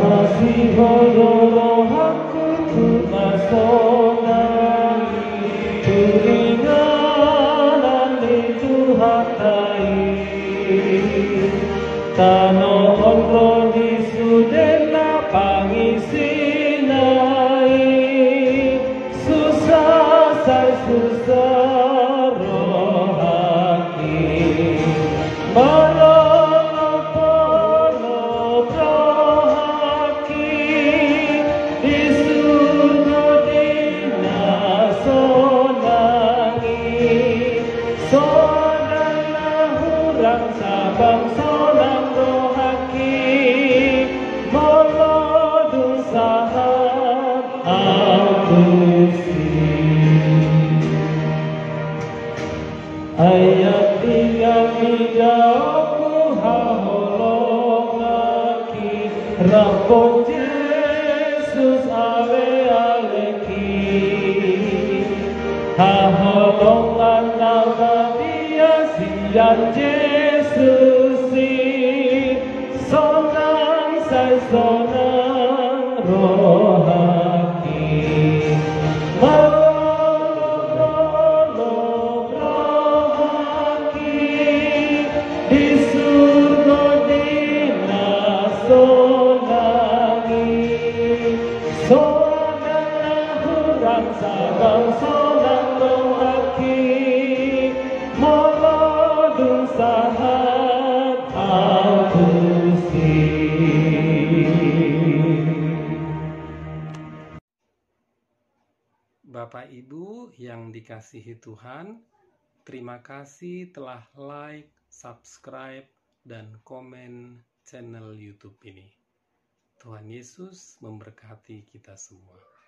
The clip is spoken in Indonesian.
Masih roh aku tunasonai Turinganan itu hatai Tano onro di sudena pangisinai Susah saya susah roh hati Sabang sonang rohaki Molodung sahat akusi Ayat tiga aku haholongaki Rapon Yesus ale aleki Haholongan nabadia sian Yesusi sonang sai sonang rohaki malolong rohaki di surga dina sonangi sonang hurang sabang sonang rohaki molodung sahat akusi. Bapak Ibu yang dikasihi Tuhan, terima kasih telah like, subscribe, dan komen channel YouTube ini. Tuhan Yesus memberkati kita semua.